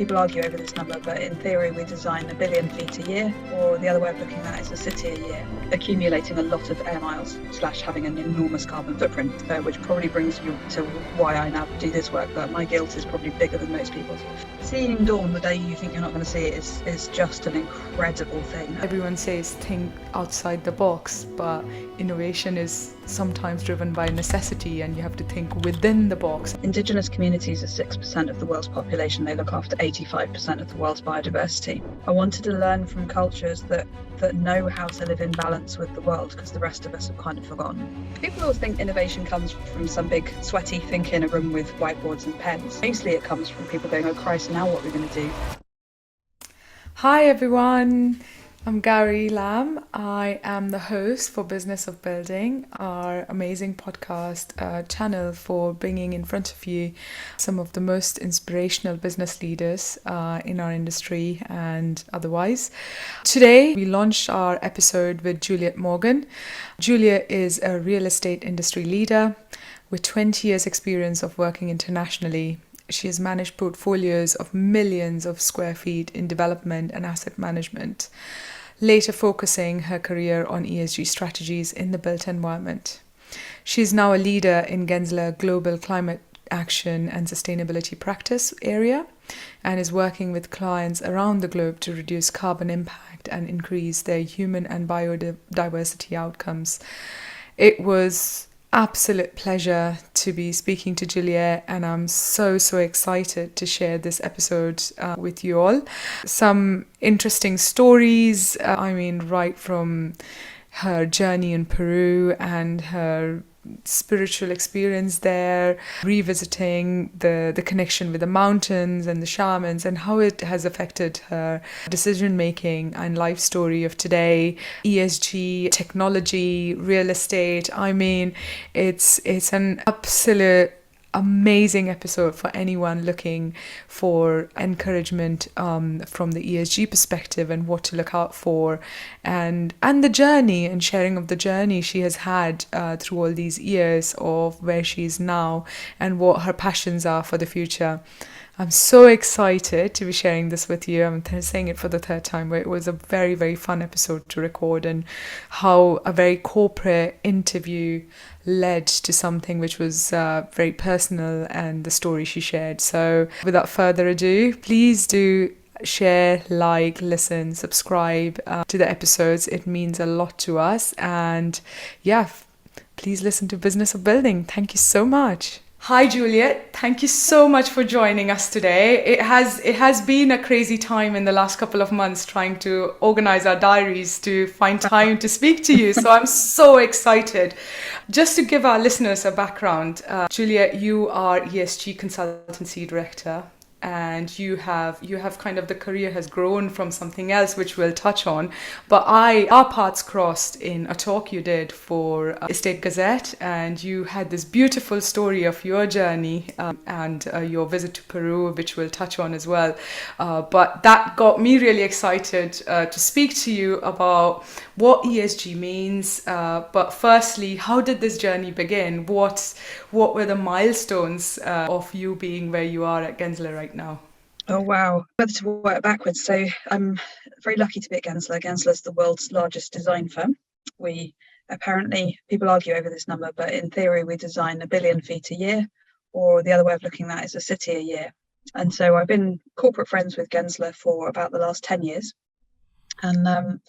People argue over this number, but in theory we design 1 billion feet a year, or the other way of looking at it is a city a year, accumulating a lot of air miles / having an enormous carbon footprint, which probably brings you to why I now do this work, but my guilt is probably bigger than most people's. Seeing dawn the day you think you're not going to see it is just an incredible thing. Everyone says think outside the box, but innovation is sometimes driven by necessity and you have to think within the box. Indigenous communities are 6% of the world's population. They look after 85% of the world's biodiversity. I wanted to learn from cultures that know how to live in balance with the world, because the rest of us have kind of forgotten. People always think innovation comes from some big sweaty think in a room with whiteboards and pens. Mostly it comes from people going, oh Christ, now what are we going to do? Hi everyone, I'm Gary Lamb. I am the host for Business of Building, our amazing podcast channel for bringing in front of you some of the most inspirational business leaders in our industry and otherwise. Today, we launched our episode with Juliette Morgan. Juliette is a real estate industry leader with 20 years experience of working internationally. She has managed portfolios of millions of square feet in development and asset management, later focusing her career on ESG strategies in the built environment. She is now a leader in Gensler global climate action and sustainability practice area and is working with clients around the globe to reduce carbon impact and increase their human and biodiversity outcomes. It was absolute pleasure to be speaking to Juliette, and I'm so excited to share this episode with you all. Some interesting stories, right from her journey in Peru and her spiritual experience there, revisiting the connection with the mountains and the shamans and how it has affected her decision making and life story of today, ESG, technology, real estate. It's an absolute amazing episode for anyone looking for encouragement from the ESG perspective and what to look out for, and the journey and sharing of the journey she has had through all these years of where she is now and what her passions are for the future. I'm so excited to be sharing this with you. I'm saying it for the third time, but it was a very, very fun episode to record, and how a very corporate interview led to something which was very personal, and the story she shared. So without further ado, please do share, like, listen, subscribe to the episodes. It means a lot to us. And yeah, please listen to Business of Building. Thank you so much. Hi Juliette, thank you so much for joining us today. It has been a crazy time in the last couple of months trying to organize our diaries to find time to speak to you. So I'm so excited. Just to give our listeners a background, Juliette, you are ESG Consultancy Director. And you have kind of, the career has grown from something else, which we'll touch on. But our paths crossed in a talk you did for Estate Gazette, and you had this beautiful story of your journey and your visit to Peru, which we'll touch on as well. But that got me really excited to speak to you about what ESG means. But firstly, how did this journey begin? What were the milestones of you being where you are at Gensler right now? Oh wow, whether to work backwards. So I'm very lucky to be at Gensler. Gensler is the world's largest design firm. We apparently, people argue over this number, but in theory we design 1 billion feet a year, or the other way of looking at it is a city a year. And so I've been corporate friends with Gensler for about the last 10 years. And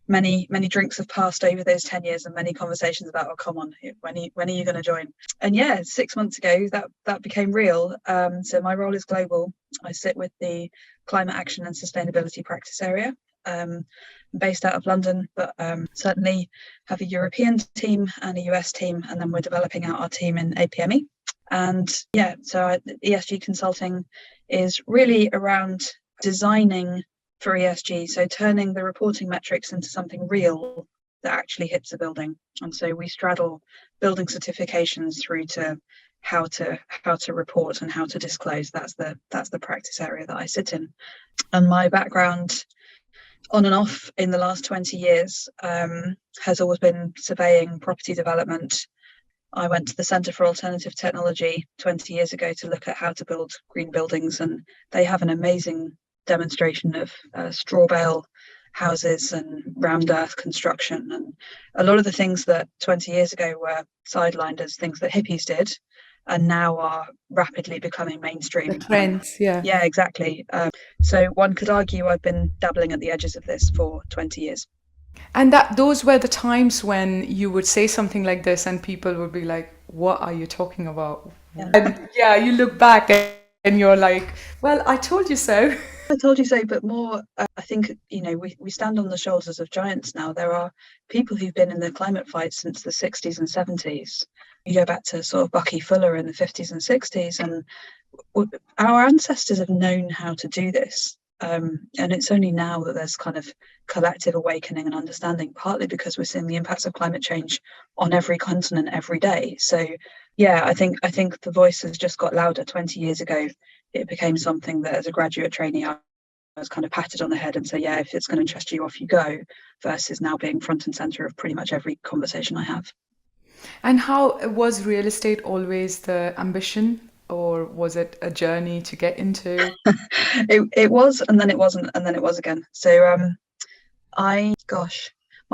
many drinks have passed over those 10 years, and many conversations about, oh come on, when are you going to join? And yeah, 6 months ago that became real. So my role is global. I sit with the climate action and sustainability practice area, based out of London, but certainly have a European team and a US team, and then we're developing out our team in APME. And yeah, so ESG consulting is really around designing for ESG, so turning the reporting metrics into something real that actually hits a building. And so we straddle building certifications through to how to report and how to disclose. That's the practice area that I sit in. And my background on and off in the last 20 years has always been surveying, property development, I went to the Centre for Alternative Technology 20 years ago to look at how to build green buildings, and they have an amazing demonstration of straw bale houses and rammed earth construction, and a lot of the things that 20 years ago were sidelined as things that hippies did and now are rapidly becoming mainstream. The trends, yeah. Yeah, exactly. So one could argue I've been dabbling at the edges of this for 20 years. And that those were the times when you would say something like this and people would be like, what are you talking about? Yeah. And yeah, you look back and you're like, well, I told you so. I told you so, but more, I think, we stand on the shoulders of giants now. There are people who've been in the climate fight since the 60s and 70s. You go back to sort of Bucky Fuller in the 50s and 60s, and our ancestors have known how to do this. And it's only now that there's kind of collective awakening and understanding, partly because we're seeing the impacts of climate change on every continent every day. So yeah, I think the voice has just got louder. 20 years ago, it became something that as a graduate trainee, I was kind of patted on the head and say, yeah, if it's going to interest you, off you go, versus now being front and center of pretty much every conversation I have. And how was real estate always the ambition, or was it a journey to get into? It was, and then it wasn't, and then it was again. So my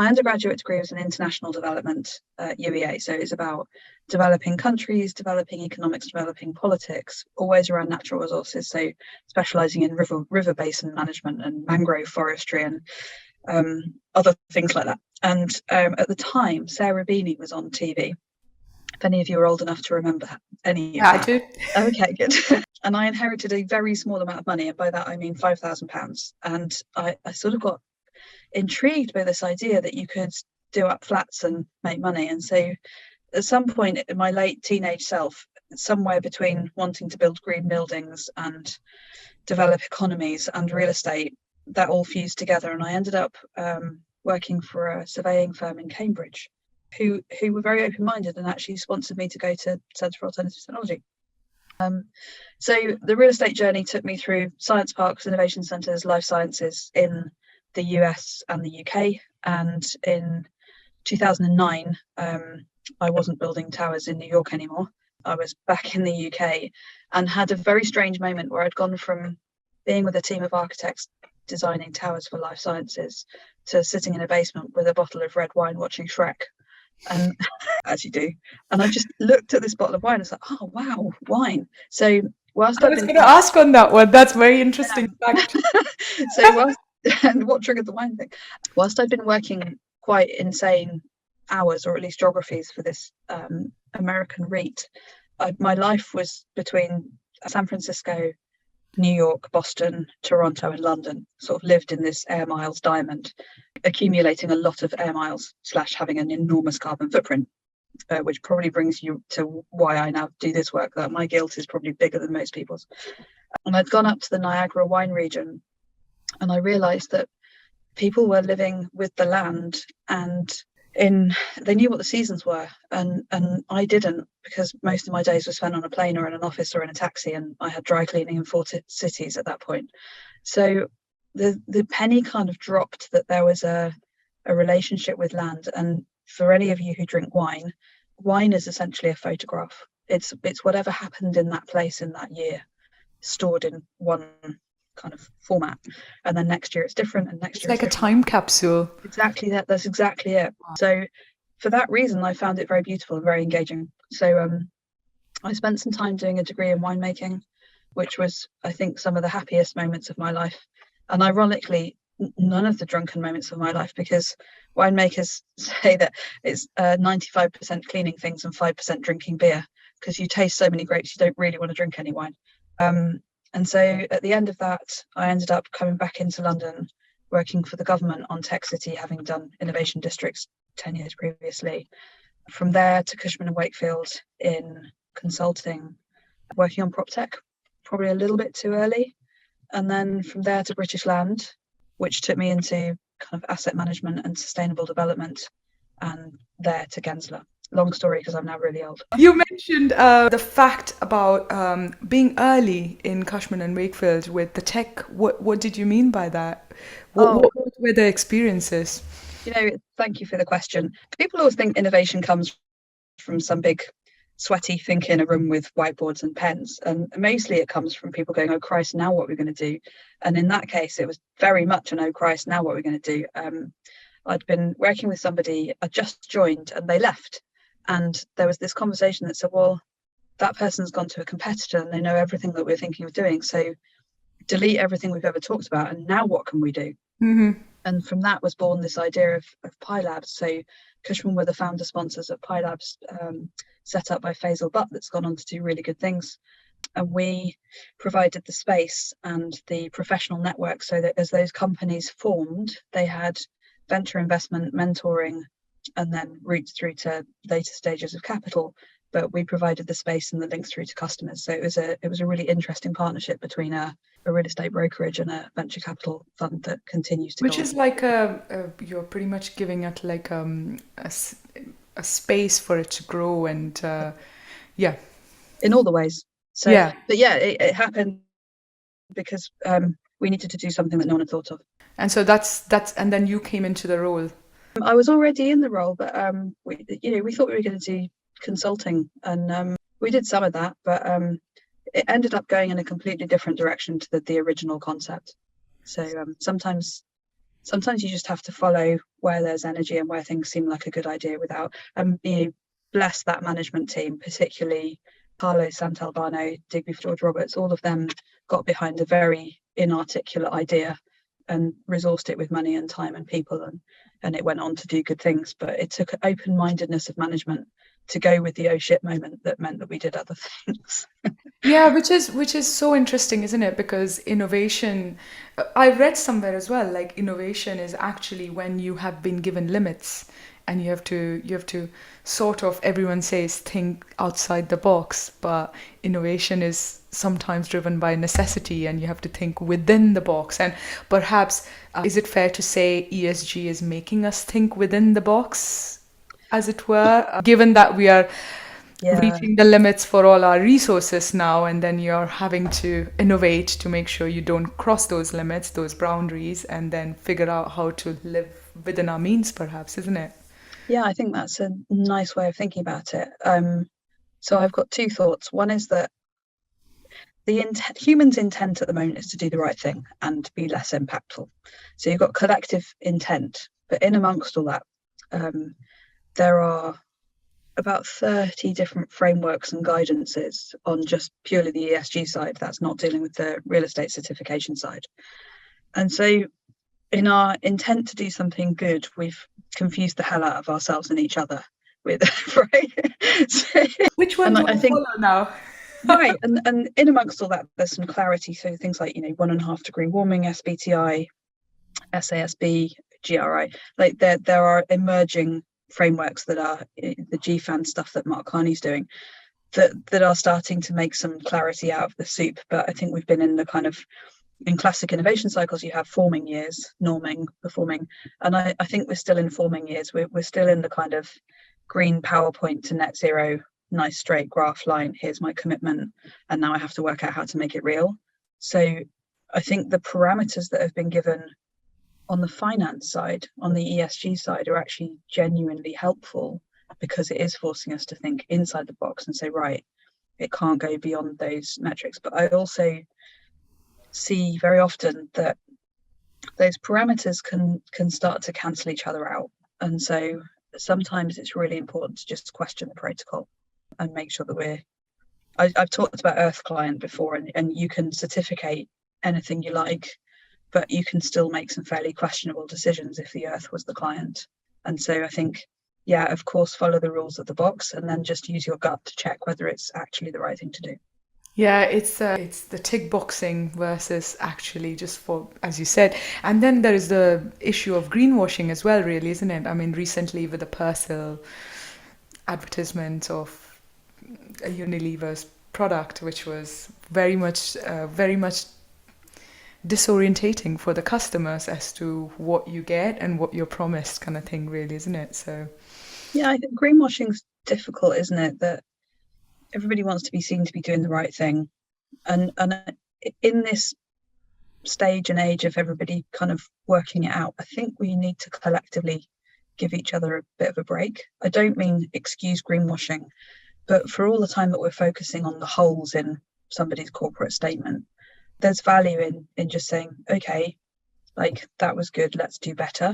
undergraduate degree was in international development at UEA. So it's about developing countries, developing economics, developing politics, always around natural resources. So specializing in river basin management and mangrove forestry and other things like that. And at the time, Sarah Beanie was on TV. If any of you are old enough to remember any of Yeah, that. I do. Okay, good. And I inherited a very small amount of money, and by that I mean £5,000. And I sort of got intrigued by this idea that you could do up flats and make money. And so at some point in my late teenage self, somewhere between wanting to build green buildings and develop economies and real estate, that all fused together. And I ended up working for a surveying firm in Cambridge who were very open-minded and actually sponsored me to go to Centre for Alternative Technology. So the real estate journey took me through science parks, innovation centres, life sciences in the US and the UK. And in 2009, I wasn't building towers in New York anymore. I was back in the UK and had a very strange moment where I'd gone from being with a team of architects designing towers for life sciences to sitting in a basement with a bottle of red wine watching Shrek. And as you do, and I just looked at this bottle of wine and was like, oh wow, wine. So whilst I was going to ask on that one. That's very interesting fact. So and what triggered the wine thing? Whilst I've been working quite insane hours, or at least geographies, for this American REIT, my life was between San Francisco, New York, Boston, Toronto, and London. Sort of lived in this air miles diamond, accumulating a lot of air miles / having an enormous carbon footprint, which probably brings you to why I now do this work, that my guilt is probably bigger than most people's. And I'd gone up to the Niagara wine region, and I realized that people were living with the land, and they knew what the seasons were, and I didn't, because most of my days were spent on a plane or in an office or in a taxi, and I had dry cleaning in 4 cities at that point. So the penny kind of dropped that there was a relationship with land. And for any of you who drink wine is essentially a photograph. It's whatever happened in that place in that year, stored in one kind of format, and then next year it's different, and next It's year like a different. time capsule. Exactly that. That's exactly it. So for that reason, I found it very beautiful and very engaging. So I spent some time doing a degree in winemaking, which was, I think, some of the happiest moments of my life, and ironically none of the drunken moments of my life, because winemakers say that it's 95% cleaning things and 5% drinking beer, because you taste so many grapes you don't really want to drink any wine. And so at the end of that, I ended up coming back into London, working for the government on Tech City, having done innovation districts 10 years previously. From there to Cushman and Wakefield in consulting, working on Proptech, probably a little bit too early. And then from there to British Land, which took me into kind of asset management and sustainable development, and there to Gensler. Long story, because I'm now really old. You mentioned the fact about being early in Cushman and Wakefield with the tech. What did you mean by that? What were the experiences? Thank you for the question. People always think innovation comes from some big sweaty think in a room with whiteboards and pens, and mostly it comes from people going, oh Christ, now what are we going to do? And in that case it was very much an oh Christ, now what are we going to do? I'd been working with somebody, I just joined, and they left, and there was this conversation that said, well, that person's gone to a competitor and they know everything that we're thinking of doing, so delete everything we've ever talked about, and now what can we do? And from that was born this idea of Pi Labs. So Cushman were the founder sponsors of Pi Labs, set up by Faisal Butt, that's gone on to do really good things. And we provided the space and the professional network so that as those companies formed, they had venture investment, mentoring, and then routes through to later stages of capital. But we provided the space and the links through to customers. So it was a really interesting partnership between a real estate brokerage and a venture capital fund that continues to Which go is on. like you're pretty much giving it like a space for it to grow and yeah. In all the ways. So Yeah. but yeah, it happened because we needed to do something that no one had thought of. And so that's and then you came into the role. I was already in the role, but we thought we were going to do consulting, and we did some of that, but it ended up going in a completely different direction to the original concept. So sometimes you just have to follow where there's energy and where things seem like a good idea without bless that management team, particularly Carlos Santalbano, Digby George Roberts. All of them got behind a very inarticulate idea and resourced it with money and time and people, and it went on to do good things. But it took open-mindedness of management to go with the oh shit moment that meant that we did other things. Yeah, which is so interesting, isn't it? Because innovation, I read somewhere as well, like innovation is actually when you have been given limits and you have to sort of, everyone says think outside the box, but innovation is sometimes driven by necessity and you have to think within the box. And perhaps is it fair to say ESG is making us think within the box, as it were, given that we are reaching the limits for all our resources now, and then you're having to innovate to make sure you don't cross those limits, those boundaries, and then figure out how to live within our means, perhaps, isn't it? Yeah, I think that's a nice way of thinking about it. So I've got two thoughts. One is that the human's intent at the moment is to do the right thing and be less impactful. So you've got collective intent, but in amongst all that, there are about 30 different frameworks and guidances on just purely the ESG side. That's not dealing with the real estate certification side. And so in our intent to do something good, we've confused the hell out of ourselves and each other with right. So, which one do I follow now? Right, and in amongst all that, there's some clarity. So things like 1.5 degree warming, SBTI, SASB, GRI, like there are emerging frameworks that are the GFAN stuff that Mark Carney's doing that are starting to make some clarity out of the soup. But I think we've been in the kind of, in classic innovation cycles, you have forming years, norming, performing, and I think we're still in forming years. We're still in the kind of green PowerPoint to net zero, nice straight graph line, here's my commitment, and now I have to work out how to make it real. So I think the parameters that have been given on the finance side, on the ESG side, are actually genuinely helpful, because it is forcing us to think inside the box and say, right, it can't go beyond those metrics. But I also see very often that those parameters can start to cancel each other out. And so sometimes it's really important to just question the protocol and make sure that I've talked about Earth Client before, and you can certificate anything you like, but you can still make some fairly questionable decisions if the Earth was the client. And so I think, yeah, of course, follow the rules of the box, and then just use your gut to check whether it's actually the right thing to do. Yeah, it's the tick boxing versus actually just for, as you said. And then there is the issue of greenwashing as well, really, isn't it? I mean, recently with the Persil advertisement of a Unilever's product, which was very much disorientating for the customers as to what you get and what you're promised, kind of thing, really, isn't it? So yeah, I think greenwashing's difficult, isn't it? That everybody wants to be seen to be doing the right thing, and in this stage and age of everybody kind of working it out, I think we need to collectively give each other a bit of a break. I don't mean excuse greenwashing, but for all the time that we're focusing on the holes in somebody's corporate statement, there's value in just saying, okay, like that was good, let's do better.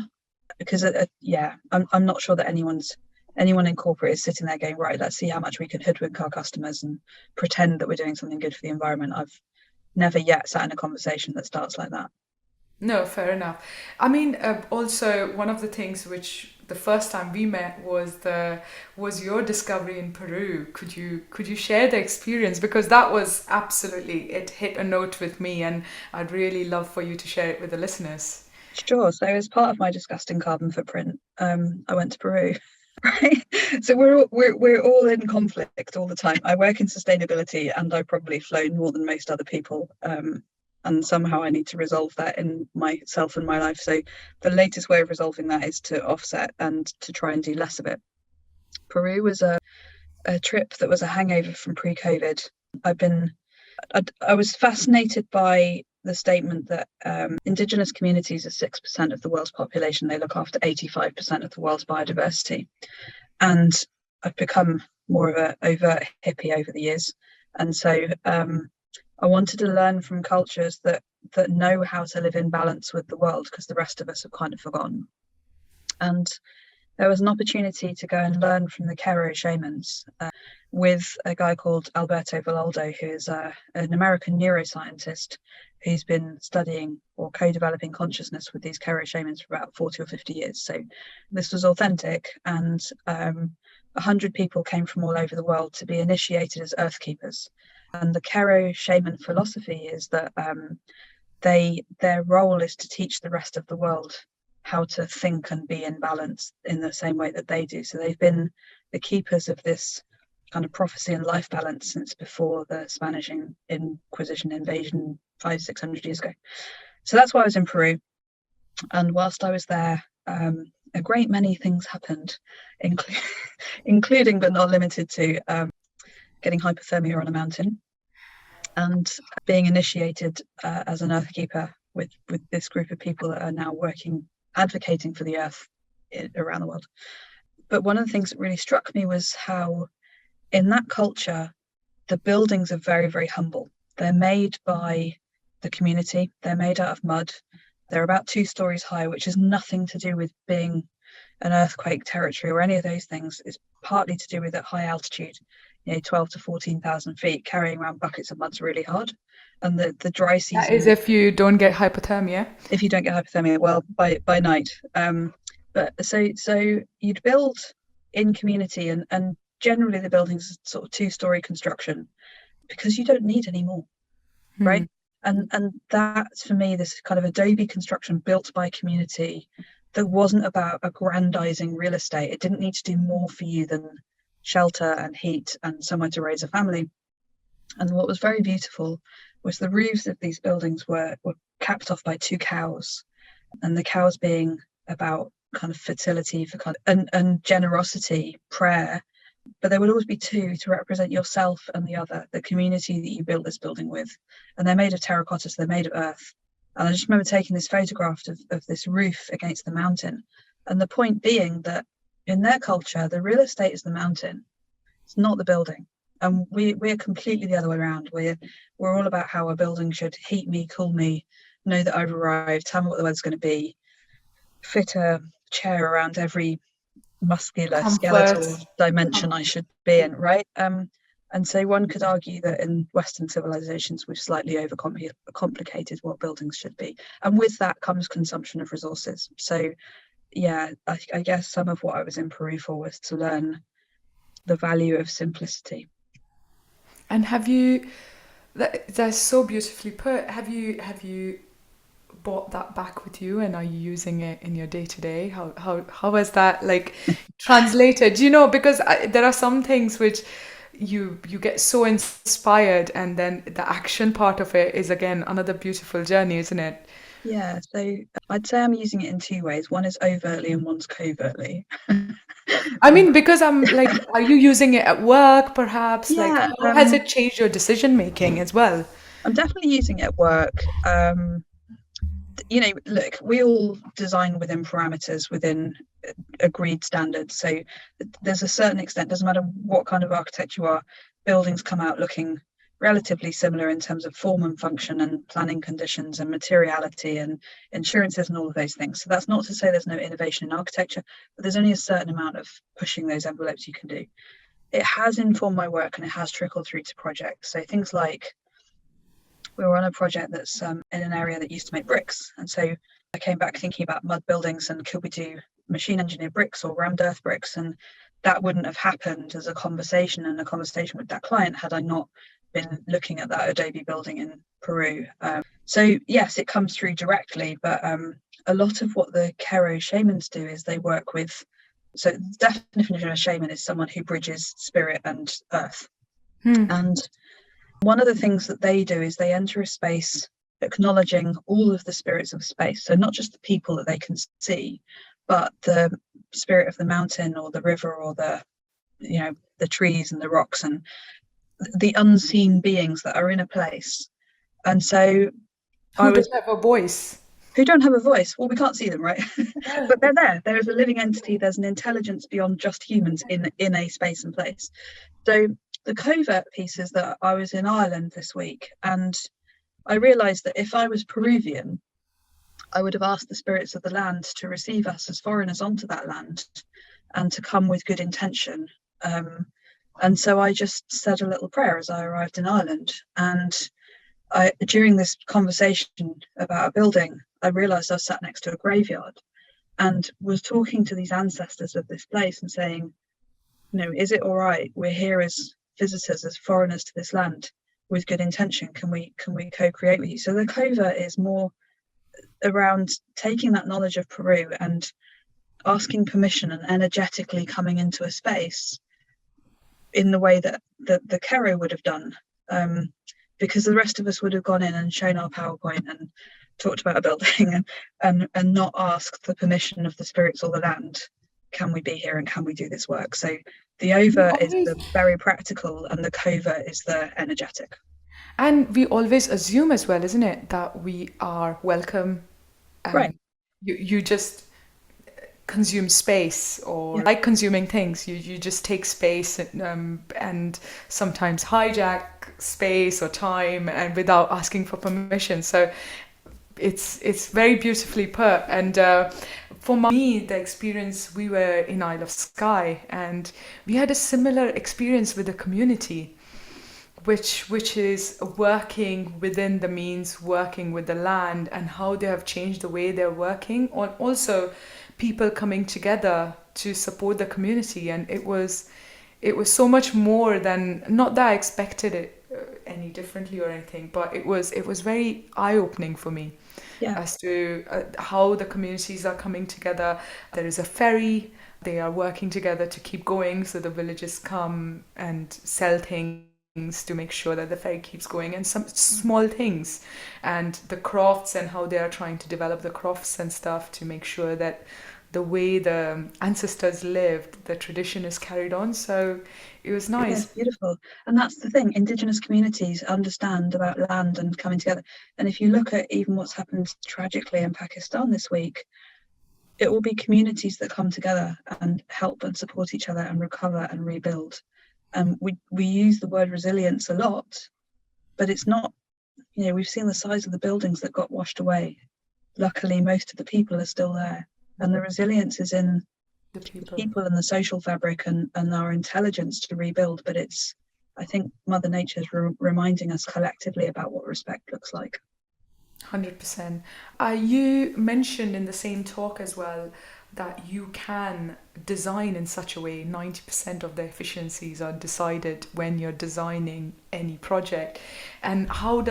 Because I'm not sure that anyone in corporate is sitting there going, right, let's see how much we can hoodwink our customers and pretend that we're doing something good for the environment. I've never yet sat in a conversation that starts like that. No, fair enough. I mean, also one of the things which the first time we met was your discovery in Peru. Could you share the experience, because that was absolutely, it hit a note with me, and I'd really love for you to share it with the listeners. Sure. So as part of my disgusting carbon footprint, I went to Peru. Right. So we're all in conflict all the time. I work in sustainability, and I've probably flown more than most other people. And somehow I need to resolve that in myself and my life. So the latest way of resolving that is to offset and to try and do less of it. Peru was a trip that was a hangover from pre-COVID. I was fascinated by the statement that Indigenous communities are 6% of the world's population. They look after 85% of the world's biodiversity. And I've become more of an overt hippie over the years. And so I wanted to learn from cultures that know how to live in balance with the world, because the rest of us have kind of forgotten. And there was an opportunity to go and learn from the Q'ero shamans with a guy called Alberto Villoldo, who is an American neuroscientist who's been studying or co-developing consciousness with these Q'ero shamans for about 40 or 50 years. So this was authentic, and 100 people came from all over the world to be initiated as earth keepers. And the Q'ero shaman philosophy is that their role is to teach the rest of the world how to think and be in balance in the same way that they do. So they've been the keepers of this kind of prophecy and life balance since before the Spanish Inquisition invasion 500-600 years ago. So that's why I was in Peru. And whilst I was there, a great many things happened, including but not limited to getting hypothermia on a mountain and being initiated as an earth keeper with this group of people that are now advocating for the earth around the world. But one of the things that really struck me was how in that culture, the buildings are very, very humble. They're made by the community. They're made out of mud. They're about 2 stories high, which has nothing to do with being an earthquake territory or any of those things. It's partly to do with at high altitude, 12 to 14,000 feet, carrying around buckets of mud's really hard. And the dry season. That is if you don't get hypothermia. If you don't get hypothermia, well, by night. But so you'd build in community, and generally the buildings are sort of 2-story construction because you don't need any more, right? And that's for me this kind of adobe construction built by community that wasn't about aggrandizing real estate. It didn't need to do more for you than shelter and heat and somewhere to raise a family. And what was very beautiful was the roofs of these buildings were capped off by 2 cows, and the cows being about kind of fertility for and generosity, prayer. But there would always be 2 to represent yourself and the other, the community that you built this building with. And they're made of terracotta, so they're made of earth. And I just remember taking this photograph of this roof against the mountain. And the point being that in their culture, the real estate is the mountain. It's not the building. And we're completely the other way around. We're all about how a building should heat me, cool me, know that I've arrived, tell me what the weather's going to be, fit a chair around every muscular skeletal dimension I should be in, right? And so one could argue that in Western civilizations we've slightly overcomplicated what buildings should be, and with that comes consumption of resources. So yeah, I guess some of what I was in Peru for was to learn the value of simplicity. And that's so beautifully put, have you brought that back with you, and are you using it in your day-to-day? How is that like translated? Because there are some things which you get so inspired, and then the action part of it is again another beautiful journey, isn't it? Yeah, so I'd say I'm using it in 2 ways. One is overtly and one's covertly. I mean, because I'm like, are you using it at work perhaps? Yeah, like how has it changed your decision making as well? I'm definitely using it at work. look, we all design within parameters, within agreed standards. So there's a certain extent, doesn't matter what kind of architect you are, buildings come out looking relatively similar in terms of form and function and planning conditions and materiality and insurances and all of those things. So that's not to say there's no innovation in architecture, but there's only a certain amount of pushing those envelopes you can do. It has informed my work and it has trickled through to projects. So things like, we were on a project that's in an area that used to make bricks. And so I came back thinking about mud buildings and could we do machine engineered bricks or rammed earth bricks? And that wouldn't have happened as a conversation with that client had I not been looking at that Adobe building in Peru. So yes, it comes through directly, but a lot of what the Kero shamans do is they work with, so the definition of a shaman is someone who bridges spirit and earth. And one of the things that they do is they enter a space acknowledging all of the spirits of space. So not just the people that they can see, but the spirit of the mountain or the river or the trees and the rocks and the unseen beings that are in a place. And so who don't have a voice. Who don't have a voice. Well, we can't see them, right? But they're there. There is a living entity. There's an intelligence beyond just humans in a space and place. So the covert piece is that I was in Ireland this week and I realised that if I was Peruvian, I would have asked the spirits of the land to receive us as foreigners onto that land and to come with good intention. And so I just said a little prayer as I arrived in Ireland. And during this conversation about a building, I realised I was sat next to a graveyard and was talking to these ancestors of this place and saying, is it all right? We're here as visitors, as foreigners to this land with good intention. Can we co-create with you? So the covert is more around taking that knowledge of Peru and asking permission and energetically coming into a space in the way that the Kero would have done, because the rest of us would have gone in and shown our PowerPoint and talked about a building and not asked the permission of the spirits or the land. Can we be here and can we do this work? So the overt is the very practical and the covert is the energetic. And we always assume as well, isn't it, that we are welcome. Right. You just consume space or like consuming things. You just take space and sometimes hijack space or time and without asking for permission. So it's very beautifully put. And for me, the experience, we were in Isle of Skye and we had a similar experience with the community, which is working within the means, working with the land and how they have changed the way they're working, or also people coming together to support the community. And it was so much more than, not that I expected it any differently or anything, but it was very eye-opening for me as to how the communities are coming together. There is a ferry, they are working together to keep going, so the villagers come and sell things to make sure that the ferry keeps going, and some small things, and the crafts and how they are trying to develop the crafts and stuff to make sure that the way the ancestors lived, the tradition is carried on. So it was nice. It's beautiful. And that's the thing, Indigenous communities understand about land and coming together. And if you look at even what's happened tragically in Pakistan this week, it will be communities that come together and help and support each other and recover and rebuild. We use the word resilience a lot, but it's not, we've seen the size of the buildings that got washed away. Luckily, most of the people are still there. And the resilience is in the people and the social fabric and our intelligence to rebuild. But I think Mother Nature's reminding us collectively about what respect looks like. 100%. You mentioned in the same talk as well that you can design in such a way 90% of the efficiencies are decided when you're designing any project. And how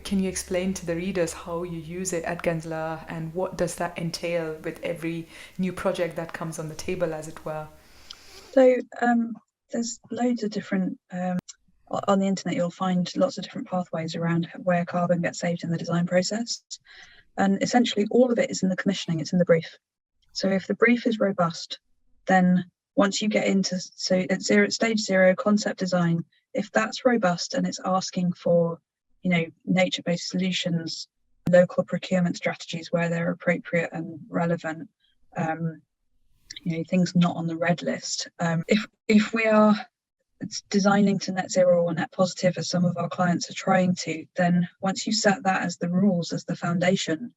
can you explain to the readers how you use it at Gensler and what does that entail with every new project that comes on the table, as it were? So there's loads of different on the internet you'll find lots of different pathways around where carbon gets saved in the design process, and essentially all of it is in the commissioning, it's in the brief. So if the brief is robust, then once you get into, so at stage zero concept design, if that's robust and it's asking for nature-based solutions, local procurement strategies where they're appropriate and relevant, things not on the red list. If we are designing to net zero or net positive, as some of our clients are trying to, then once you set that as the rules, as the foundation,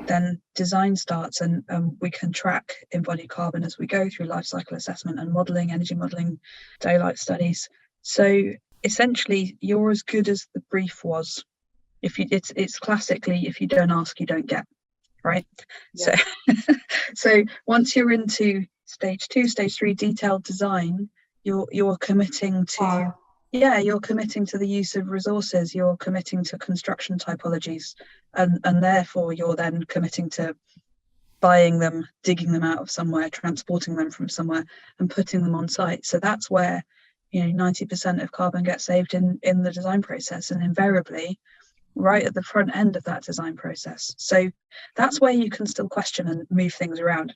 then design starts, and we can track embodied carbon as we go through life cycle assessment and modelling, energy modelling, daylight studies. So essentially, you're as good as the brief was. It's classically, if you don't ask, you don't get, right? Yeah. So once you're into stage 2, stage 3 detailed design, you're committing to you're committing to the use of resources, you're committing to construction typologies, and therefore you're then committing to buying them, digging them out of somewhere, transporting them from somewhere, and putting them on site. So that's where 90% of carbon gets saved in the design process, and invariably right at the front end of that design process. So that's where you can still question and move things around.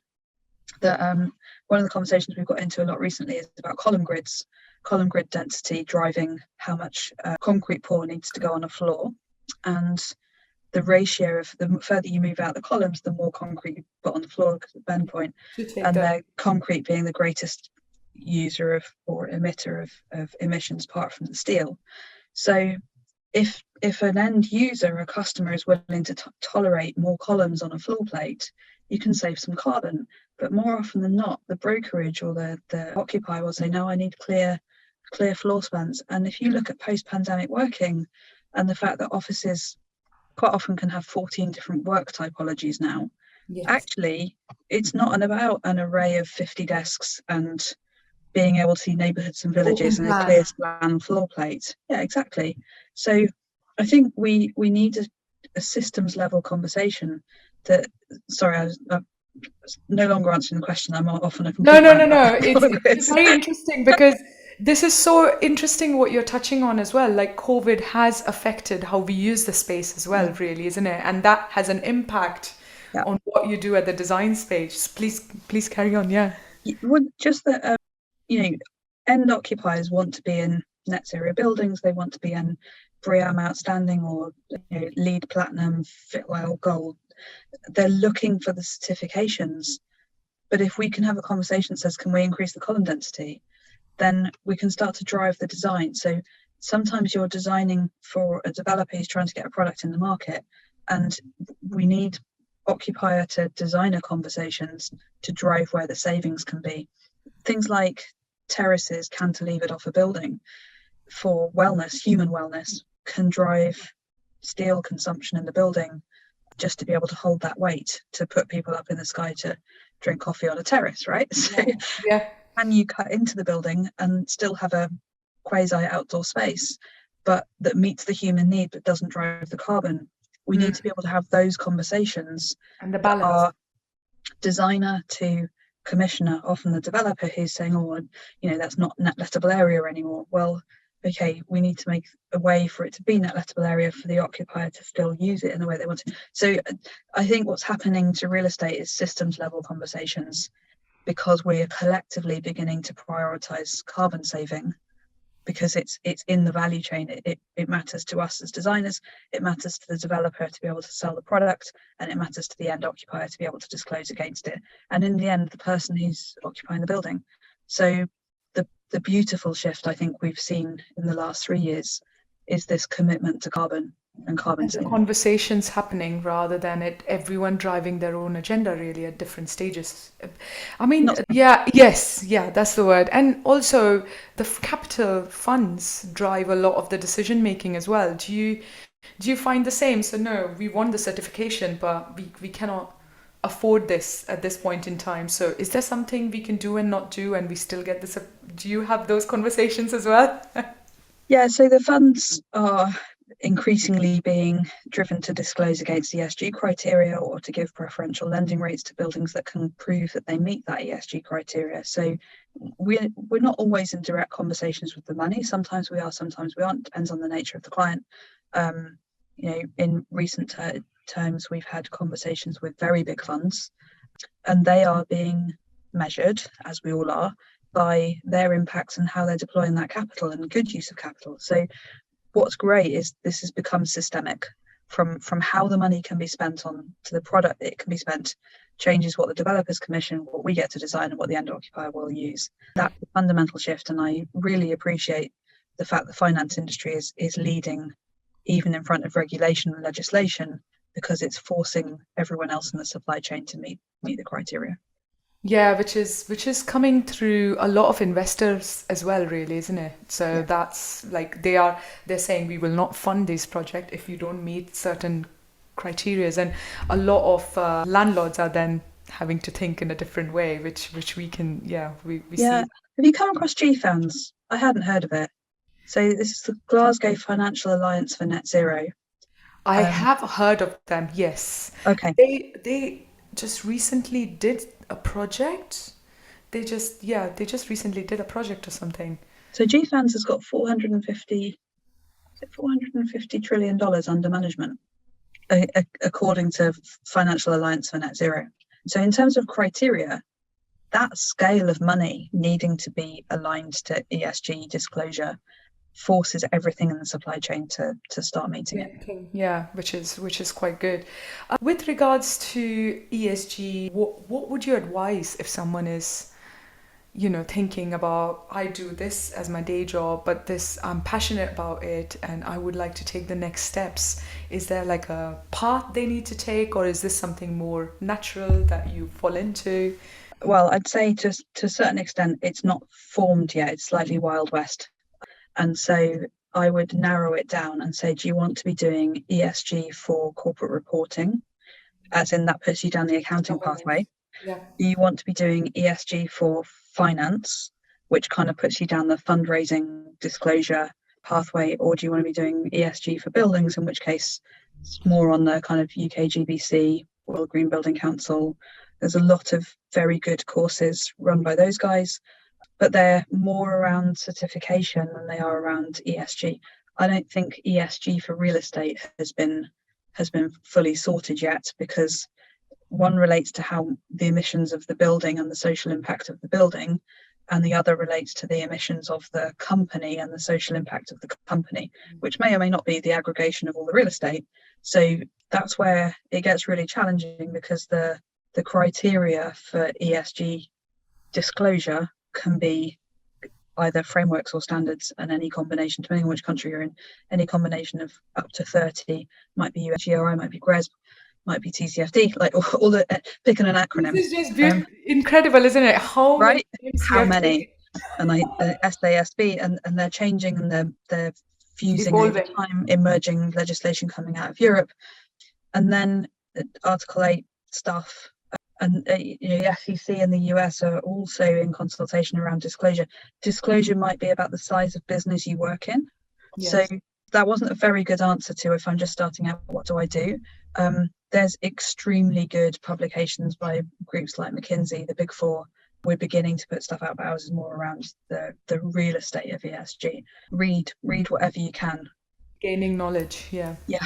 One of the conversations we've got into a lot recently is about column grid density driving how much concrete pour needs to go on a floor, and the ratio of the further you move out the columns, the more concrete you put on the floor because of bend point, and the concrete being the greatest user of or emitter of emissions apart from the steel. So if an end user, a customer, is willing to tolerate more columns on a floor plate, you can save some carbon. But more often than not, the brokerage or the occupier will say, no, I need clear floor spans. And if you look at post-pandemic working and the fact that offices quite often can have 14 different work typologies now, yes. Actually, it's not about an array of 50 desks and being able to see neighbourhoods and villages and a clear span floor plate. Yeah, exactly. So I think we need a systems level conversation that, sorry, I'm no longer answering the question. I'm off on a complete No. It's very interesting because this is so interesting what you're touching on as well. Like COVID has affected how we use the space as well, really, isn't it? And that has an impact on what you do at the design stage. Please carry on. Yeah. Well, just that, end occupiers want to be in net zero buildings. They want to be in BREEAM outstanding or LEED platinum, Fitwel gold. They're looking for the certifications. But if we can have a conversation that says, can we increase the column density? Then we can start to drive the design. So sometimes you're designing for a developer who's trying to get a product in the market, and we need occupier to designer conversations to drive where the savings can be. Things like terraces cantilevered off a building for wellness, human wellness, can drive steel consumption in the building just to be able to hold that weight to put people up in the sky to drink coffee on a terrace, right? So can you cut into the building and still have a quasi outdoor space, but that meets the human need but doesn't drive the carbon? We need to be able to have those conversations, and the balance are designer to commissioner, often the developer who's saying, that's not net lettable area anymore. Well, okay, we need to make a way for it to be net lettable area for the occupier to still use it in the way they want to. So I think what's happening to real estate is systems level conversations, because we are collectively beginning to prioritize carbon saving, because it's in the value chain. It matters to us as designers, it matters to the developer to be able to sell the product, and it matters to the end occupier to be able to disclose against it, and in the end the person who's occupying the building. So the beautiful shift I think we've seen in the last 3 years is this commitment to carbon and carbon saving. Conversations happening rather than everyone driving their own agenda really at different stages. I mean, that's the word. And also the capital funds drive a lot of the decision making as well. Do you find the same? So no, we want the certification, but we cannot afford this at this point in time. So is there something we can do and not do and we still get this? Do you have those conversations as well? Yeah, so the funds are increasingly being driven to disclose against ESG criteria or to give preferential lending rates to buildings that can prove that they meet that ESG criteria. So we're not always in direct conversations with the money. Sometimes we are, sometimes we aren't. Depends on the nature of the client. In recent terms, we've had conversations with very big funds, and they are being measured, as we all are, by their impacts and how they're deploying that capital and good use of capital. So what's great is this has become systemic from how the money can be spent on to the product that it can be spent changes what the developers commission, what we get to design, and what the end occupier will use. That's a fundamental shift, and I really appreciate the fact the finance industry is leading even in front of regulation and legislation, because it's forcing everyone else in the supply chain to meet the criteria. Yeah, which is coming through a lot of investors as well, really, isn't it? So Yeah. that's like they're saying we will not fund this project if you don't meet certain criterias, and a lot of landlords are then having to think in a different way, which we can, we Yeah. see. Have you come across GFANS? I hadn't heard of it. So this is the Glasgow Financial Alliance for Net Zero. I Um, have heard of them, yes. okay. They just recently did a project. They just recently did a project or something. So GFANS has got $450 trillion under management, according to Financial Alliance for Net Zero. So in terms of criteria, that scale of money needing to be aligned to ESG disclosure forces everything in the supply chain to start meeting it. Yeah, which is quite good. With regards to ESG, what would you advise if someone is, thinking about, I do this as my day job, but this I'm passionate about it and I would like to take the next steps. Is there like a path they need to take, or is this something more natural that you fall into? Well, I'd say to a certain extent, it's not formed yet. It's slightly Wild West. And so I would narrow it down and say, do you want to be doing ESG for corporate reporting, as in that puts you down the accounting pathway? Yeah. Do you want to be doing ESG for finance, which kind of puts you down the fundraising disclosure pathway? Or do you want to be doing ESG for buildings, in which case it's more on the kind of UK GBC, World Green Building Council? There's a lot of very good courses run by those guys, but they're more around certification than they are around ESG. I don't think ESG for real estate has been fully sorted yet, because one relates to how the emissions of the building and the social impact of the building, and the other relates to the emissions of the company and the social impact of the company, which may or may not be the aggregation of all the real estate. So that's where it gets really challenging, because the criteria for ESG disclosure can be either frameworks or standards, and any combination, depending on which country you're in, any combination of up to 30, might be USGRI, might be GRESB, might be TCFD, like all the picking an acronym. This is just incredible, isn't it? How many Right? names you How have many? taken? And the SASB, and they're changing, and they're fusing over Evolving. time, emerging legislation coming out of Europe, and then Article 8 stuff. And the SEC in the US are also in consultation around disclosure. Disclosure might be about the size of business you work in. So Yes. that wasn't a very good answer to, if I'm just starting out, what do I do? There's extremely good publications by groups like McKinsey, the Big Four. We're beginning to put stuff out, but ours is more around the real estate of ESG. Read whatever you can. Gaining knowledge, yeah. Yeah.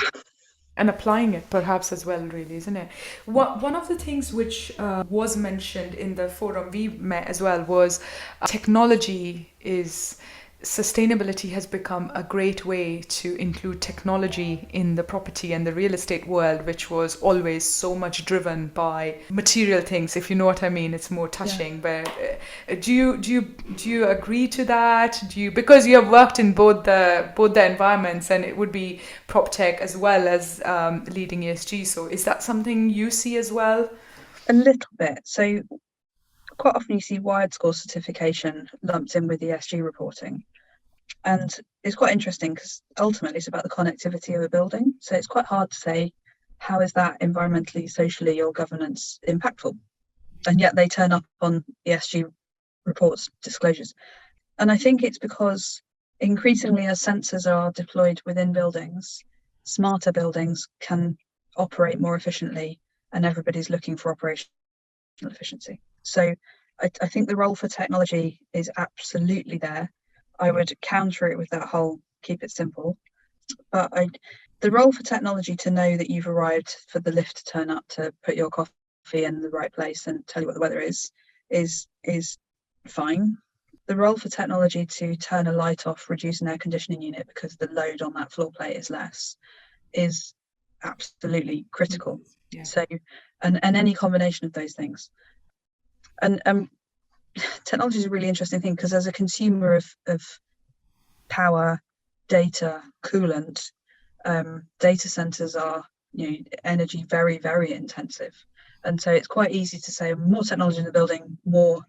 And applying it perhaps as well, really, isn't it? One of the things which was mentioned in the forum we met as well was technology is sustainability has become a great way to include technology in the property and the real estate world, which was always so much driven by material things, if you know what I mean. It's more touching. Yeah. But do you agree to that? Because you have worked in both the environments, and it would be Proptech as well as leading ESG. So is that something you see as well? A little bit. So quite often you see wired score certification lumped in with ESG reporting. And it's quite interesting, because ultimately it's about the connectivity of a building. So it's quite hard to say, how is that environmentally, socially, or governance impactful? And yet they turn up on ESG reports, disclosures. And I think it's because increasingly, as sensors are deployed within buildings, smarter buildings can operate more efficiently, and everybody's looking for operational efficiency. So I think the role for technology is absolutely there. I would counter it with that whole keep it simple. But the role for technology to know that you've arrived for the lift to turn up, to put your coffee in the right place and tell you what the weather is fine. The role for technology to turn a light off, reduce an air conditioning unit because the load on that floor plate is less, is absolutely critical. Yeah. So, and any combination of those things. And technology is a really interesting thing, because as a consumer of power, data, coolant, data centers are, energy very, very intensive. And so it's quite easy to say more technology in the building, more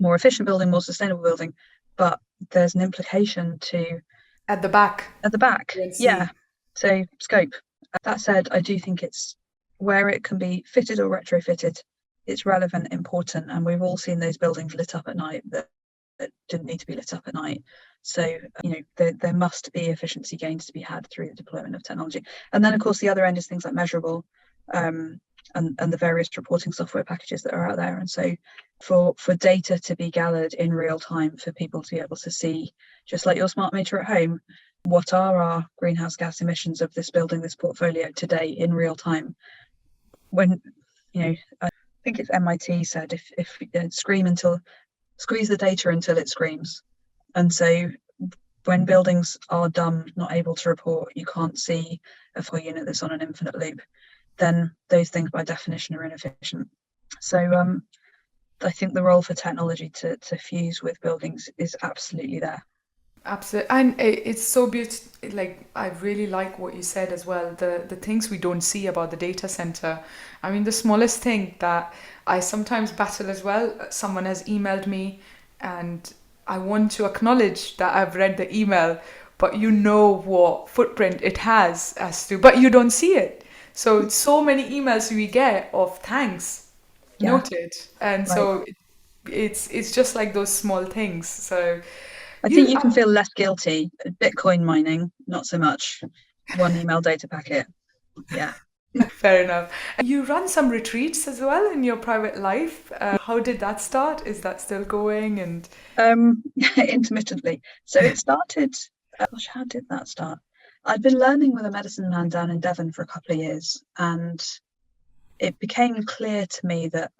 efficient building, more sustainable building, but there's an implication to At the back. Yeah. So scope. That said, I do think it's where it can be fitted or retrofitted, it's relevant, important, and we've all seen those buildings lit up at night that didn't need to be lit up at night. So there must be efficiency gains to be had through the deployment of technology. And then of course the other end is things like measurable, and the various reporting software packages that are out there. And so for data to be gathered in real time, for people to be able to see, just like your smart meter at home, what are our greenhouse gas emissions of this building, this portfolio today in real time. When I think it's MIT said, if squeeze the data until it screams. And so when buildings are dumb, not able to report, you can't see a full unit that's on an infinite loop, then those things by definition are inefficient. So I think the role for technology to fuse with buildings is absolutely there. Absolutely. And it's so beautiful. Like, I really like what you said as well, the things we don't see about the data center. I mean, the smallest thing that I sometimes battle as well, someone has emailed me and I want to acknowledge that I've read the email, but what footprint it has as to, but you don't see it. So many emails we get of thanks, noted. And so it's just like those small things. So I think you can feel less guilty. Bitcoin mining, not so much. One email data packet. Yeah. Fair enough. You run some retreats as well in your private life. How did that start? Is that still going? And intermittently. So it started. Gosh, how did that start? I'd been learning with a medicine man down in Devon for a couple of years, and it became clear to me that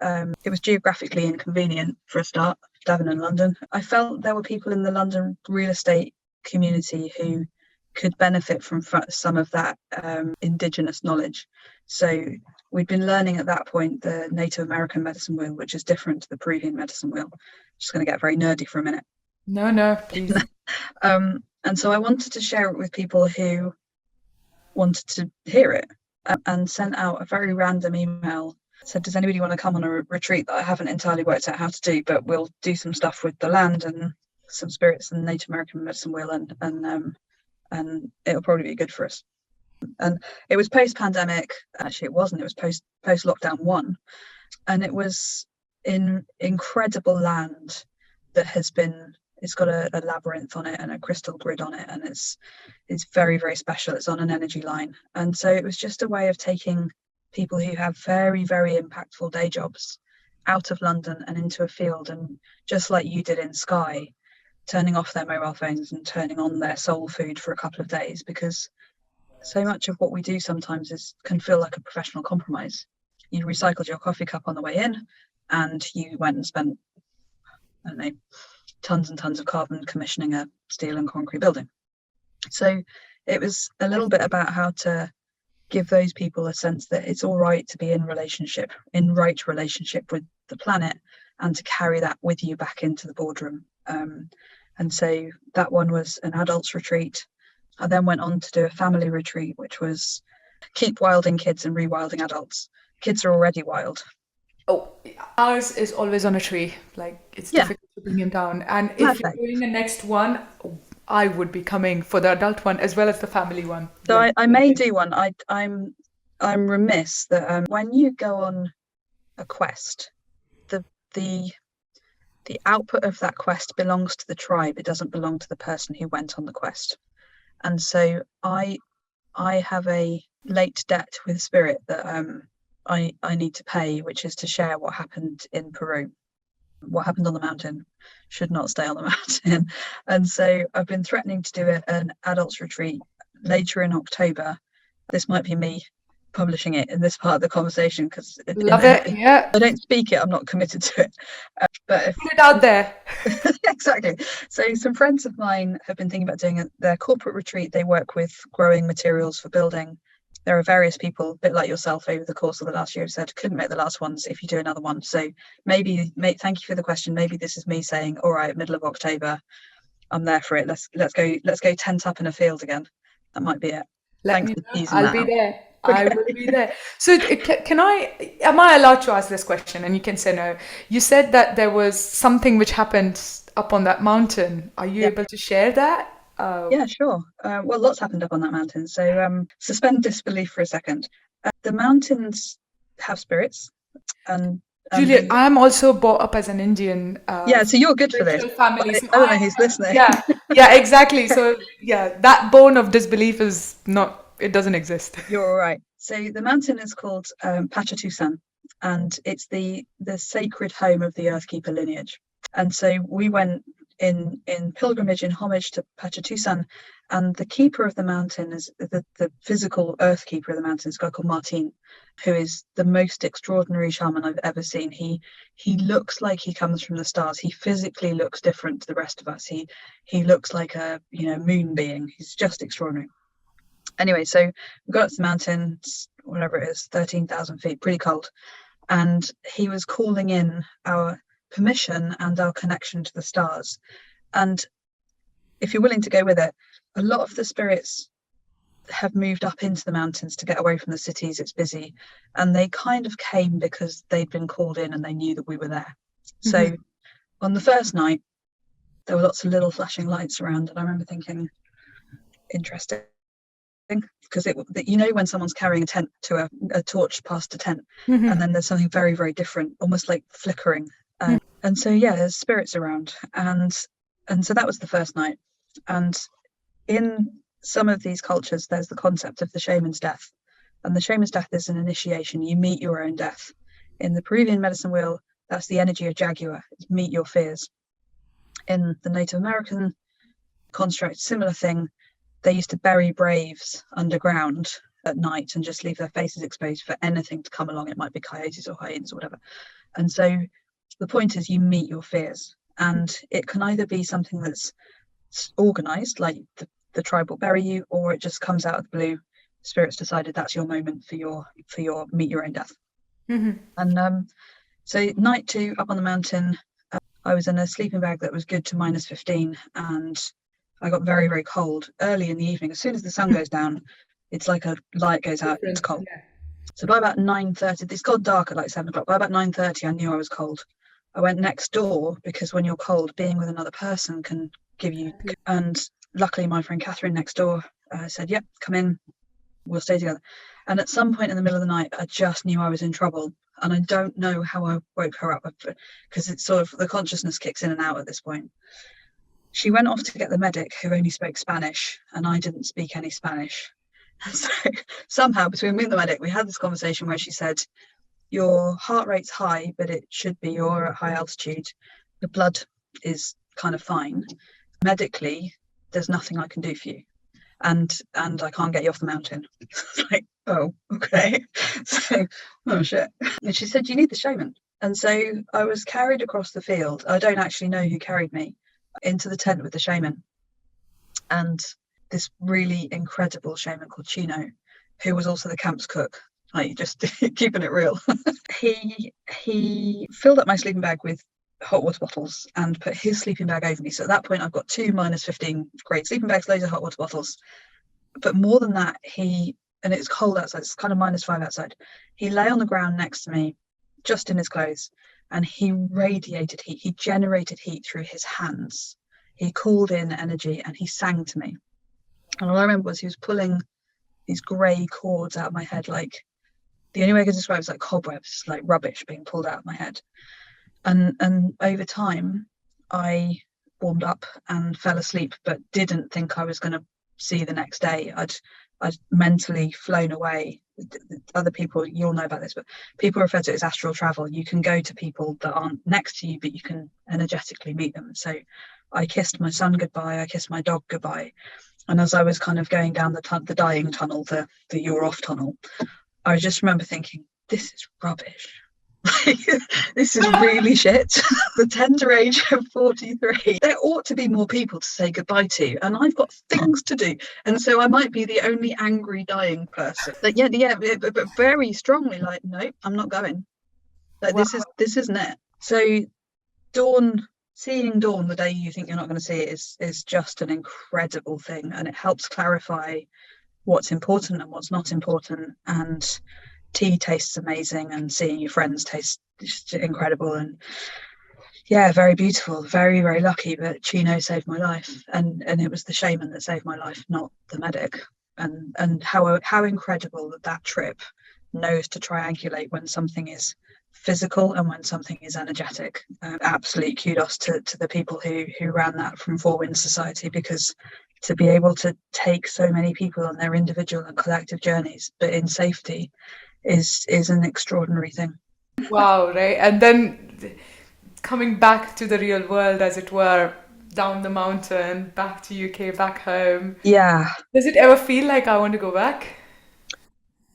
it was geographically inconvenient for a start, Devon and London. I felt there were people in the London real estate community who could benefit from some of that Indigenous knowledge. So we'd been learning at that point the Native American medicine wheel, which is different to the Peruvian medicine wheel. Just going to get very nerdy for a minute. No, please. And so I wanted to share it with people who wanted to hear it, and sent out a very random email. Said, does anybody want to come on a retreat that I haven't entirely worked out how to do, but we'll do some stuff with the land and some spirits and Native American medicine wheel, and it'll probably be good for us. And it was post-pandemic. Actually, it wasn't. It was post-lockdown 1, and it was in incredible land that has been. It's got a labyrinth on it and a crystal grid on it, and it's very, very special. It's on an energy line, and so it was just a way of taking people who have very, very impactful day jobs out of London and into a field, and just like you did in Skye, turning off their mobile phones and turning on their soul food for a couple of days, because so much of what we do sometimes can feel like a professional compromise. You recycled your coffee cup on the way in, and you went and spent, I don't know, tons and tons of carbon commissioning a steel and concrete building. So it was a little bit about how to give those people a sense that it's all right to be in right relationship with the planet, and to carry that with you back into the boardroom. And so that one was an adults retreat. I then went on to do a family retreat, which was keep wilding kids and rewilding adults. Kids are already wild. Oh, ours is always on a tree. Like, it's difficult to bring him down. And if you're doing the next one, I would be coming for the adult one as well as the family one. So I may do one. I'm remiss that when you go on a quest, the output of that quest belongs to the tribe. It doesn't belong to the person who went on the quest. And so I have a late debt with spirit that I need to pay, which is to share what happened in Peru. What happened on the mountain should not stay on the mountain. And so I've been threatening to do an adults retreat later in October. This might be me publishing it in this part of the conversation, because yeah. I don't speak it, I'm not committed to it. But put it out there. Exactly. So some friends of mine have been thinking about doing their corporate retreat. They work with growing materials for building. there are various people, a bit like yourself, over the course of the last year have said, couldn't make the last ones if you do another one. So thank you for the question. Maybe this is me saying, all right, middle of October, I'm there for it. Let's go tent up in a field again. That might be it. Let Thanks me for know. teasing I'll that be out. there. I Okay. will be there. So am I allowed to ask this question? And you can say no. You said that there was something which happened up on that mountain. Are you Yeah. able to share that? Yeah, sure. Well, lots happened up on that mountain. So suspend disbelief for a second. The mountains have spirits, and Juliet, I'm also brought up as an Indian yeah, so you're good for this. spiritual family. But So I don't know who's listening. yeah, exactly. So yeah, that bone of disbelief is not, it doesn't exist. You're all right. So the mountain is called Pachatusan, and it's the sacred home of the Earthkeeper lineage. And so we went in pilgrimage, in homage to Pachatusan, and the keeper of the mountain is the physical earth keeper of the mountain is a guy called Martin, who is the most extraordinary shaman I've ever seen. He looks like he comes from the stars. He physically looks different to the rest of us. He looks like a moon being. He's just extraordinary. Anyway, so we got up to the mountain, whatever it is, 13,000 feet, pretty cold. And he was calling in our permission and our connection to the stars. And if you're willing to go with it, a lot of the spirits have moved up into the mountains to get away from the cities. It's busy. And they kind of came because they'd been called in and they knew that we were there. So on the first night, there were lots of little flashing lights around. And I remember thinking, interesting. Because when someone's carrying a tent to a torch past a tent, and then there's something very, very different, almost like flickering. And so there's spirits around, and so that was the first night. And in some of these cultures, there's the concept of the shaman's death, and the shaman's death is an initiation. You meet your own death. In the Peruvian medicine wheel, that's the energy of jaguar. It's meet your fears. In the Native American construct, similar thing. They used to bury braves underground at night and just leave their faces exposed for anything to come along. It might be coyotes or hyenas or whatever. And so the point is you meet your fears, and it can either be something that's organized, like the tribe will bury you, or it just comes out of the blue. Spirits decided that's your moment for your meet your own death. And so night 2 up on the mountain, I was in a sleeping bag that was good to -15, and I got very, very cold early in the evening. As soon as the sun goes down, it's like a light goes out. It's cold. Yeah. So by about 9:30, it's got dark at like 7 o'clock. By about 9:30, I knew I was cold. I went next door because when you're cold, being with another person can give you. And luckily, my friend Catherine next door said, "Yep, come in. We'll stay together." And at some point in the middle of the night, I just knew I was in trouble. And I don't know how I woke her up, because it's sort of the consciousness kicks in and out at this point. She went off to get the medic, who only spoke Spanish, and I didn't speak any Spanish. And so somehow between me and the medic, we had this conversation where she said, "Your heart rate's high, but it should be, you're at high altitude. The blood is kind of fine. Medically, there's nothing I can do for you. And I can't get you off the mountain." Like, oh, okay. So, oh shit. And she said, "You need the shaman." And so I was carried across the field. I don't actually know who carried me into the tent with the shaman. And this really incredible shaman called Chino, who was also the camp's cook, like just keeping it real. He filled up my sleeping bag with hot water bottles and put his sleeping bag over me. So at that point, I've got 2 -15 great sleeping bags, loads of hot water bottles. But more than that, and it's cold outside, it's kind of -5 outside. He lay on the ground next to me, just in his clothes, and he radiated heat. He generated heat through his hands. He called in energy and he sang to me. And all I remember was he was pulling these grey cords out of my head, like, the only way I could describe it is like cobwebs, like rubbish being pulled out of my head. And over time, I warmed up and fell asleep, but didn't think I was going to see the next day. I'd mentally flown away. Other people, you'll know about this, but people refer to it as astral travel. You can go to people that aren't next to you, but you can energetically meet them. So I kissed my son goodbye. I kissed my dog goodbye. And as I was kind of going down the dying tunnel, the you're off tunnel, I just remember thinking, this is rubbish. This is really shit. The tender age of 43. There ought to be more people to say goodbye to, and I've got things to do. And so I might be the only angry dying person. But but very strongly like, no, I'm not going. Like, Wow. this isn't it. So seeing dawn the day you think you're not going to see it is just an incredible thing, and it helps clarify what's important and what's not important. And tea tastes amazing, and seeing your friends tastes just incredible, and yeah, very beautiful. Very, very lucky. But Chino saved my life, and it was the shaman that saved my life, not the medic. And how incredible that trip knows to triangulate when something is physical and when something is energetic. Absolute kudos to the people who ran that from Four Winds Society, because to be able to take so many people on their individual and collective journeys, but in safety, is an extraordinary thing. Wow, right? And then coming back to the real world, as it were, down the mountain, back to UK, back home. Yeah, Does it ever feel like I want to go back?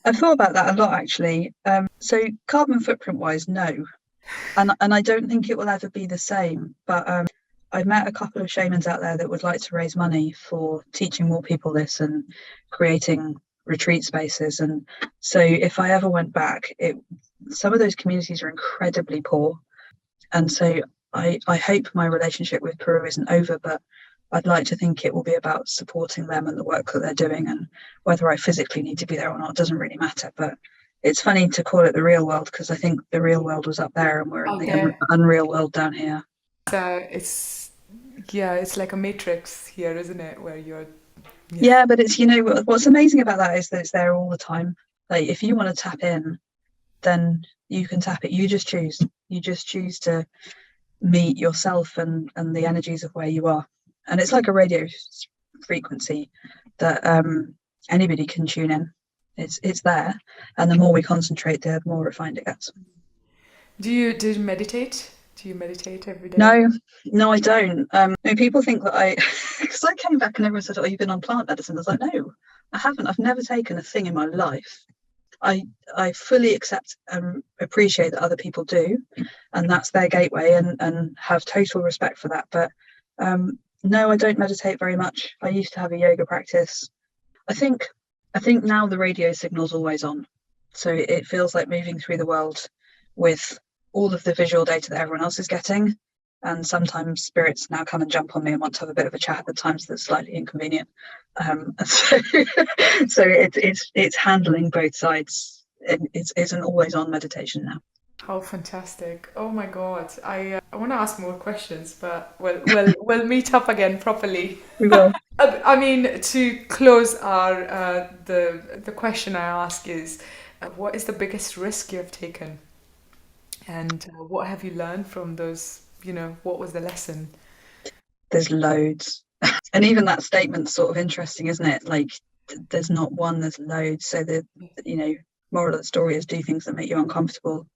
I've thought about that a lot, actually. So carbon footprint wise, no, and I don't think it will ever be the same. But I've met a couple of shamans out there that would like to raise money for teaching more people this and creating retreat spaces. And so if I ever went back, some of those communities are incredibly poor, and so I hope my relationship with Peru isn't over, but I'd like to think it will be about supporting them and the work that they're doing, and whether I physically need to be there or not doesn't really matter. But it's funny to call it the real world, because I think the real world was up there and we're in the unreal world down here. It's like a matrix here, isn't it? Where you're. Yeah, but it's, what's amazing about that is that it's there all the time. Like, if you want to tap in, then you can tap it. You just choose to meet yourself and the energies of where you are. And it's like a radio frequency that anybody can tune in. It's there, and the more we concentrate, the more refined it gets. Do you meditate? Do you meditate every day? No, I don't. People think that because I came back and everyone said, "Oh, you've been on plant medicine." I was like, "No, I haven't. I've never taken a thing in my life." I fully accept and appreciate that other people do, and that's their gateway, and have total respect for that. But no, I don't meditate very much. I used to have a yoga practice. I think now the radio signal's always on, so it feels like moving through the world with all of the visual data that everyone else is getting. And sometimes spirits now come and jump on me and want to have a bit of a chat at times that's slightly inconvenient. So it's handling both sides. It's an always on meditation now. How fantastic! Oh my God, I want to ask more questions, but we'll meet up again properly. We will. I mean, to close our the question I ask is, what is the biggest risk you have taken, and what have you learned from those? What was the lesson? There's loads, and even that statement's sort of interesting, isn't it? Like, there's not one, there's loads. So moral of the story is, do things that make you uncomfortable.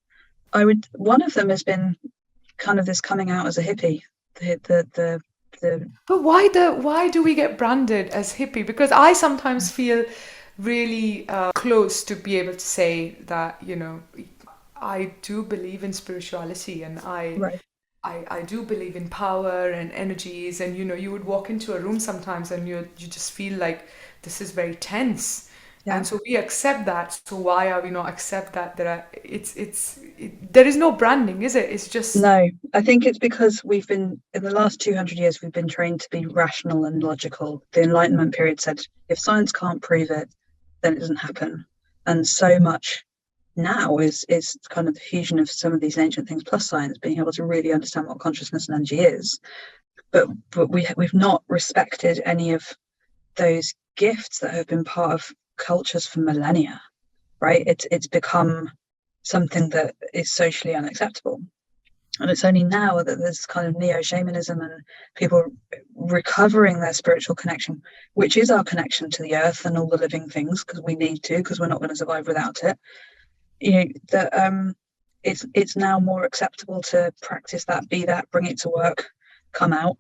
One of them has been kind of this coming out as a hippie. But why do we get branded as hippie? Because I sometimes feel really close to be able to say that, I do believe in spirituality, and Right. I do believe in power and energies, and you would walk into a room sometimes and you just feel like this is very tense. Yeah. And so we accept that. So why are we not accept that there is no branding, is it? It's just. No, I think it's because we've been, in the last 200 years, we've been trained to be rational and logical. The Enlightenment period said, if science can't prove it, then it doesn't happen. And so much now is kind of the fusion of some of these ancient things plus science, being able to really understand what consciousness and energy is. But we've not respected any of those gifts that have been part of cultures for millennia, right? It's become something that is socially unacceptable, and it's only now that there's kind of neo-shamanism and people recovering their spiritual connection, which is our connection to the earth and all the living things, because we need to, because we're not going to survive without it. That it's now more acceptable to practice that, be that, bring it to work, come out,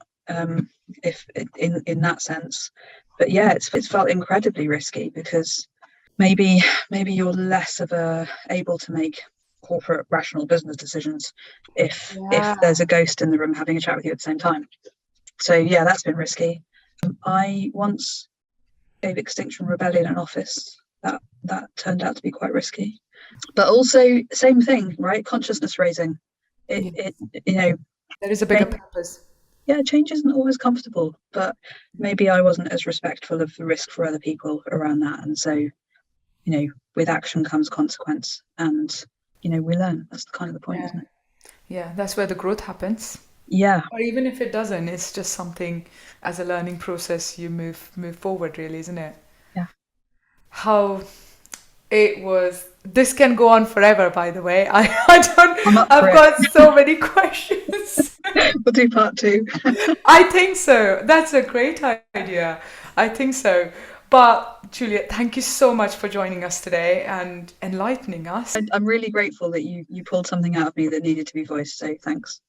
if in that sense. But yeah, it's felt incredibly risky, because maybe you're less able to make corporate rational business decisions if Yeah. there's a ghost in the room having a chat with you at the same time. So yeah, that's been risky. I once gave Extinction Rebellion an office. That turned out to be quite risky. But also, same thing, right? Consciousness raising. It There is a bigger purpose. Yeah, change isn't always comfortable, but maybe I wasn't as respectful of the risk for other people around that. And so, with action comes consequence, and we learn. That's kind of the point, isn't it? Yeah, that's where the growth happens. Yeah. Or even if it doesn't, it's just something as a learning process you move forward, really, isn't it? Yeah. How it was. This can go on forever, by the way. I've got so many questions. We'll do part 2. I think so. That's a great idea. I think so. But Juliette, thank you so much for joining us today and enlightening us. I'm really grateful that you pulled something out of me that needed to be voiced. So thanks.